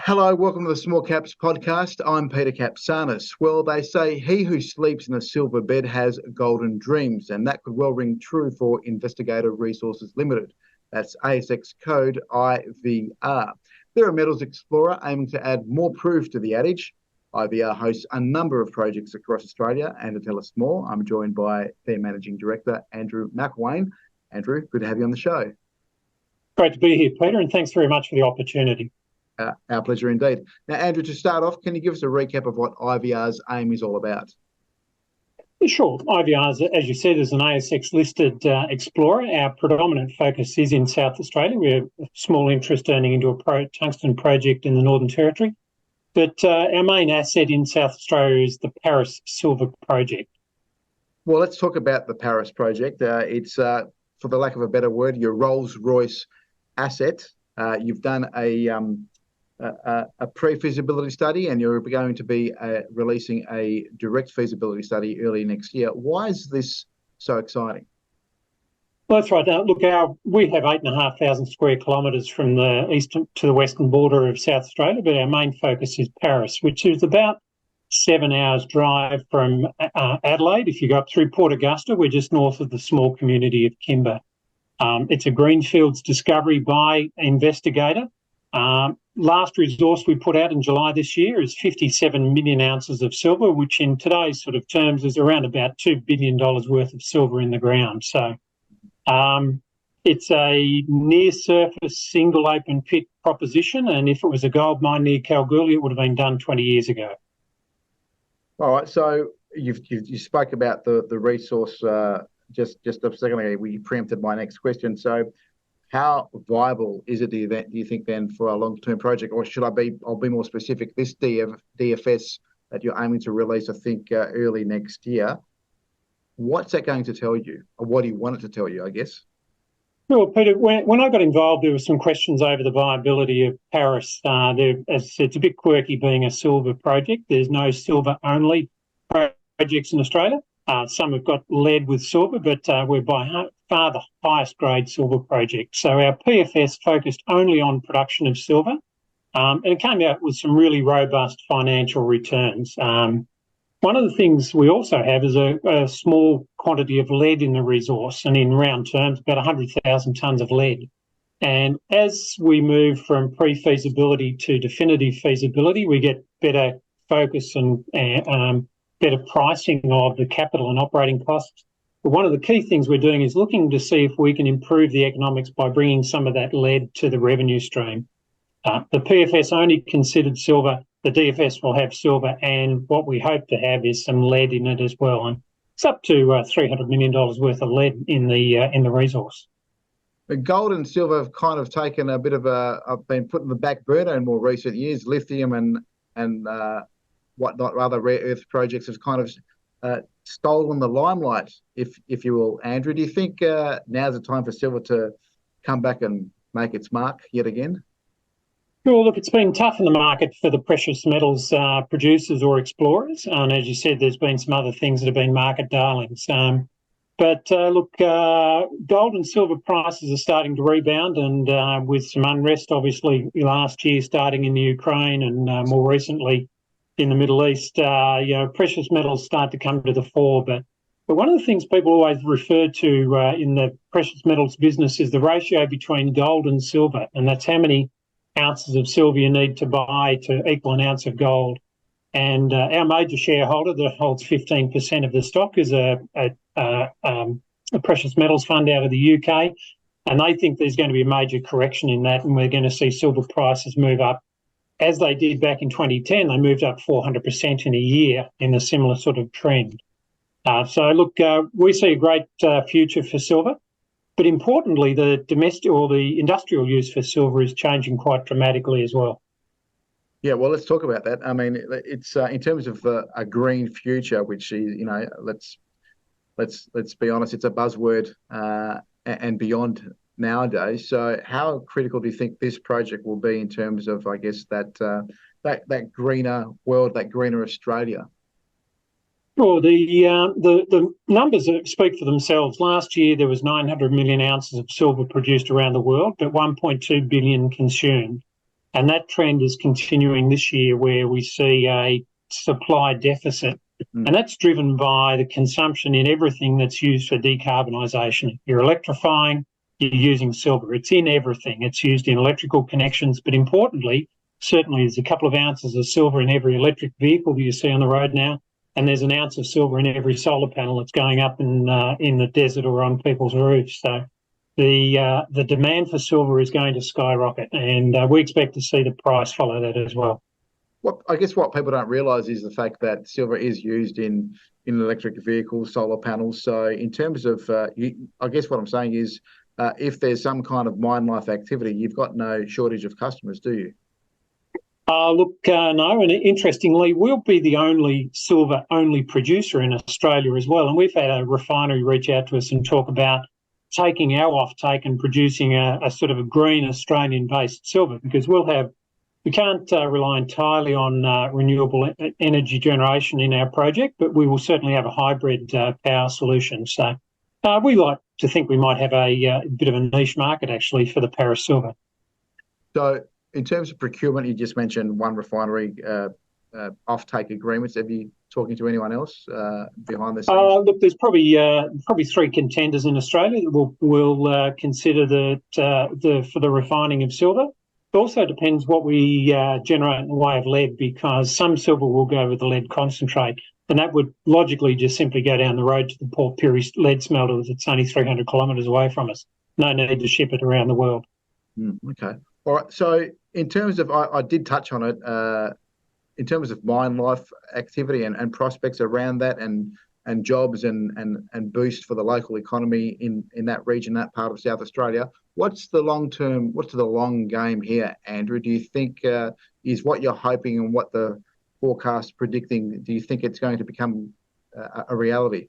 Hello, welcome to the Small Caps podcast. I'm Peter Capsanis. Well, they say he who sleeps in a silver bed has golden dreams, and that could well ring true for Investigator Resources Limited. That's ASX code IVR. They're a metals explorer aiming to add more proof to the adage. IVR hosts a number of projects across Australia, and to tell us more, I'm joined by their Managing Director, Andrew McIlwain. Andrew, good to have you on the show. Great to be here, Peter, and thanks very much for the opportunity. Our pleasure indeed. Now, Andrew, to start off, can you give us a recap of what IVR's aim is all about? Sure. IVR, as you said, is an ASX-listed explorer. Our predominant focus is in South Australia. We have a small interest earning into a tungsten project in the Northern Territory. But our main asset in South Australia is the Paris Silver Project. Well, let's talk about the Paris project. It's, for the lack of a better word, your Rolls-Royce asset. You've done a pre-feasibility study, and you're going to be releasing a direct feasibility study early next year. Why is this so exciting? Well, that's right. Look, we have 8,500 square kilometres from the eastern to the western border of South Australia, but our main focus is Paris, which is about 7 hours drive from Adelaide. If you go up through Port Augusta, we're just north of the small community of Kimber. It's a greenfields discovery by Investigator. Last resource we put out in July this year is 57 million ounces of silver, which in today's sort of terms is around about $2 billion worth of silver in the ground. So it's a near-surface, single open pit proposition, and if it was a gold mine near Kalgoorlie, it would have been done 20 years ago. All right, so you spoke about the resource just a second ago. We preempted my next question. So how viable is it, do you think, then, for a long-term project? Or I'll be more specific, this DFS that you're aiming to release, I think, early next year, what's that going to tell you? Or what do you want it to tell you, I guess? Well, Peter, when I got involved, there were some questions over the viability of Paris. As I said, it's a bit quirky being a silver project. There's no silver-only projects in Australia. Some have got lead with silver, but we're by far the highest grade silver project. So our PFS focused only on production of silver, and it came out with some really robust financial returns. One of the things we also have is a small quantity of lead in the resource, and in round terms, about 100,000 tonnes of lead. And as we move from pre-feasibility to definitive feasibility, we get better focus and better pricing of the capital and operating costs. But one of the key things we're doing is looking to see if we can improve the economics by bringing some of that lead to the revenue stream. The PFS only considered silver. The DFS will have silver, and what we hope to have is some lead in it as well. And it's up to $300 million worth of lead in the resource. The gold and silver have kind of taken a bit of been put in the back burner in more recent years. Lithium and whatnot, other rare earth projects have kind of stolen the limelight, if you will. Andrew, do you think now's the time for silver to come back and make its mark yet again? Well, look, it's been tough in the market for the precious metals producers or explorers. And as you said, there's been some other things that have been market darlings. But gold and silver prices are starting to rebound, and with some unrest, obviously, last year starting in the Ukraine and more recently in the Middle East, precious metals start to come to the fore. But one of the things people always refer to in the precious metals business is the ratio between gold and silver, and that's how many ounces of silver you need to buy to equal an ounce of gold. And our major shareholder that holds 15% of the stock is a precious metals fund out of the UK, and they think there's going to be a major correction in that, and we're going to see silver prices move up. As they did back in 2010, they moved up 400% in a year in a similar sort of trend. So look, we see a great future for silver. But importantly, the domestic or the industrial use for silver is changing quite dramatically as well. Yeah, well, let's talk about that. I mean, it's in terms of a green future, which is, let's be honest, it's a buzzword and beyond nowadays. So, how critical do you think this project will be in terms of, I guess, that greener world, that greener Australia? Well, the numbers speak for themselves. Last year, there was 900 million ounces of silver produced around the world, but 1.2 billion consumed. And that trend is continuing this year, where we see a supply deficit. And that's driven by the consumption in everything that's used for decarbonisation. You're electrifying, you're using silver. It's in everything. It's used in electrical connections, but importantly, certainly there's a couple of ounces of silver in every electric vehicle that you see on the road now, and there's an ounce of silver in every solar panel that's going up in the desert or on people's roofs. So the demand for silver is going to skyrocket, and we expect to see the price follow that as well. I guess what people don't realise is the fact that silver is used in electric vehicles, solar panels. So in terms of, I guess what I'm saying is, if there's some kind of mine life activity, you've got no shortage of customers, do you? No, and interestingly, we'll be the only silver-only producer in Australia as well. And we've had a refinery reach out to us and talk about taking our offtake and producing a sort of a green Australian-based silver, because we can't rely entirely on renewable energy generation in our project, but we will certainly have a hybrid power solution. So we like to think we might have a bit of a niche market, actually, for the Paris silver. So in terms of procurement, you just mentioned one refinery offtake agreements. Have you talking to anyone else behind the scenes? Look, there's probably three contenders in Australia that will consider for the refining of silver. It also depends what we generate in the way of lead, because some silver will go with the lead concentrate, and that would logically just simply go down the road to the Port Pirie lead smelter that's only 300 kilometres away from us. No need to ship it around the world. Okay. All right. So in terms of, I did touch on it, in terms of mine life activity and prospects around that and jobs and boost for the local economy in that region, that part of South Australia. What's the long game here, Andrew? Do you think is what you're hoping and what the forecast predicting, do you think it's going to become a reality?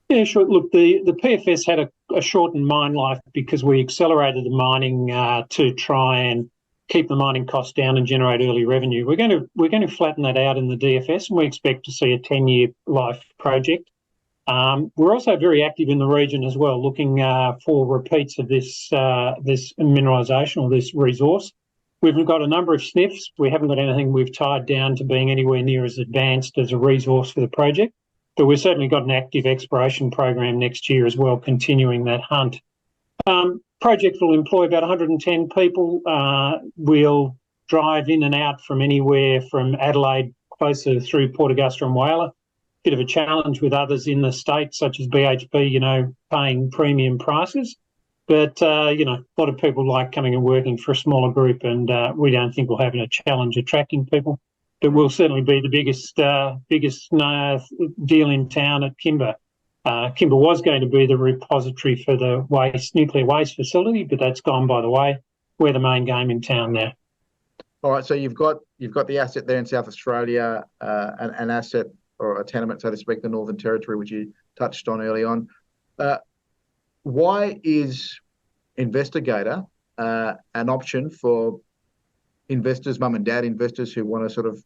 Yeah, sure. Look, the PFS had a shortened mine life because we accelerated the mining to try and keep the mining costs down and generate early revenue. We're going to flatten that out in the DFS, and we expect to see a 10-year life project. We're also very active in the region as well, looking for repeats of this mineralisation or this resource. We've got a number of sniffs. We haven't got anything we've tied down to being anywhere near as advanced as a resource for the project, but we've certainly got an active exploration program next year as well, continuing that hunt. Project will employ about 110 people. We'll drive in and out from anywhere from Adelaide closer through Port Augusta and Whyalla. Bit of a challenge with others in the state, such as BHP, paying premium prices. But, a lot of people like coming and working for a smaller group, and we don't think we'll have a challenge attracting people. But we'll certainly be the biggest deal in town at Kimber. Kimber was going to be the repository for the nuclear waste facility, but that's gone by the way. We're the main game in town now. All right, so you've got the asset there in South Australia, an asset or a tenement, so to speak, the Northern Territory, which you touched on early on. Why is Investigator an option for investors, mum and dad investors who want to sort of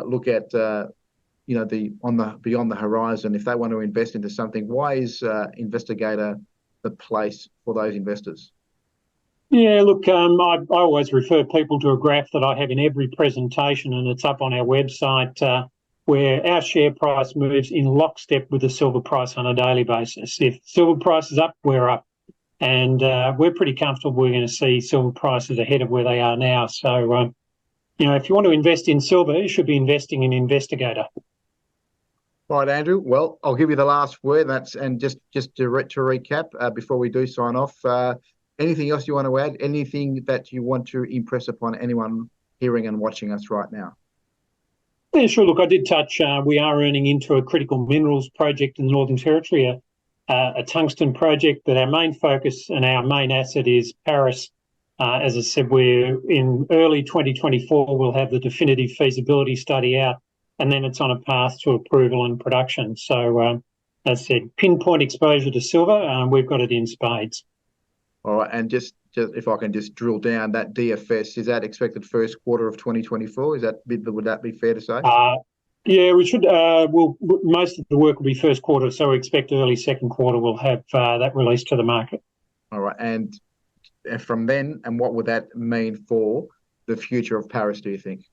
look at beyond the horizon? If they want to invest into something, why is Investigator the place for those investors? Yeah, look, I always refer people to a graph that I have in every presentation, and it's up on our website, where our share price moves in lockstep with the silver price on a daily basis. If silver price is up, we're up. And we're pretty comfortable we're going to see silver prices ahead of where they are now. So, if you want to invest in silver, you should be investing in Investigator. All right, Andrew. Well, I'll give you the last word. Just to recap before we do sign off. Anything else you want to add? Anything that you want to impress upon anyone hearing and watching us right now? Yeah, sure. Look, I did touch, we are earning into a critical minerals project in the Northern Territory, a tungsten project, but our main focus and our main asset is Paris. As I said, we're in early 2024, we'll have the definitive feasibility study out, and then it's on a path to approval and production. So, as I said, pinpoint exposure to silver, we've got it in spades. All right, and just if I can just drill down, that DFS, is that expected first quarter of 2024? Would that be fair to say? Yeah, we should. Most of the work will be first quarter, so we expect early second quarter we'll have that released to the market. All right, and from then, and what would that mean for the future of Paris, do you think?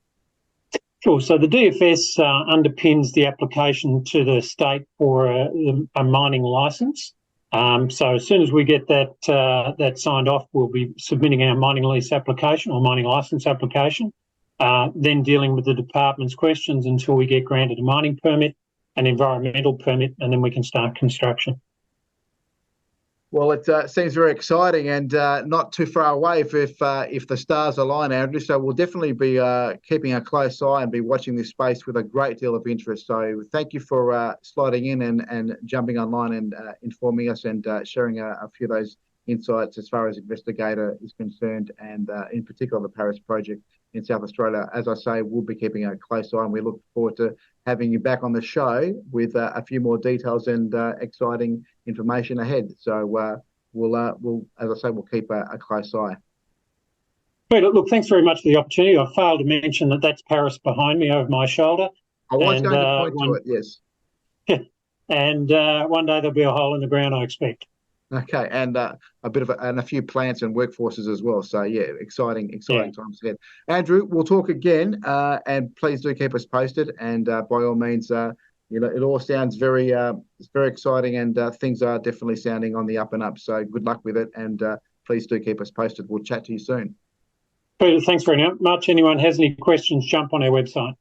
Sure. So the DFS underpins the application to the state for a mining licence. So as soon as we get that signed off, we'll be submitting our mining lease application or mining licence application, then dealing with the department's questions until we get granted a mining permit, an environmental permit, and then we can start construction. Well, it seems very exciting and not too far away if the stars align, Andrew. So we'll definitely be keeping a close eye and be watching this space with a great deal of interest. So thank you for sliding in and jumping online and informing us and sharing a few of those insights as far as Investigator is concerned, and in particular the Paris project in South Australia. As I say, we'll be keeping a close eye, and we look forward to having you back on the show with a few more details and exciting information ahead. So we'll, as I say, we'll keep a close eye. Great. Look, thanks very much for the opportunity. I failed to mention that's Paris behind me over my shoulder. I was going to point to it, yes. And one day there'll be a hole in the ground, I expect. Okay, and a bit of a few plants and workforces as well. So yeah, exciting times ahead. Andrew, we'll talk again, and please do keep us posted. And by all means, it all sounds very exciting, and things are definitely sounding on the up and up. So good luck with it, and please do keep us posted. We'll chat to you soon. Peter, thanks very much. Anyone has any questions, jump on our website.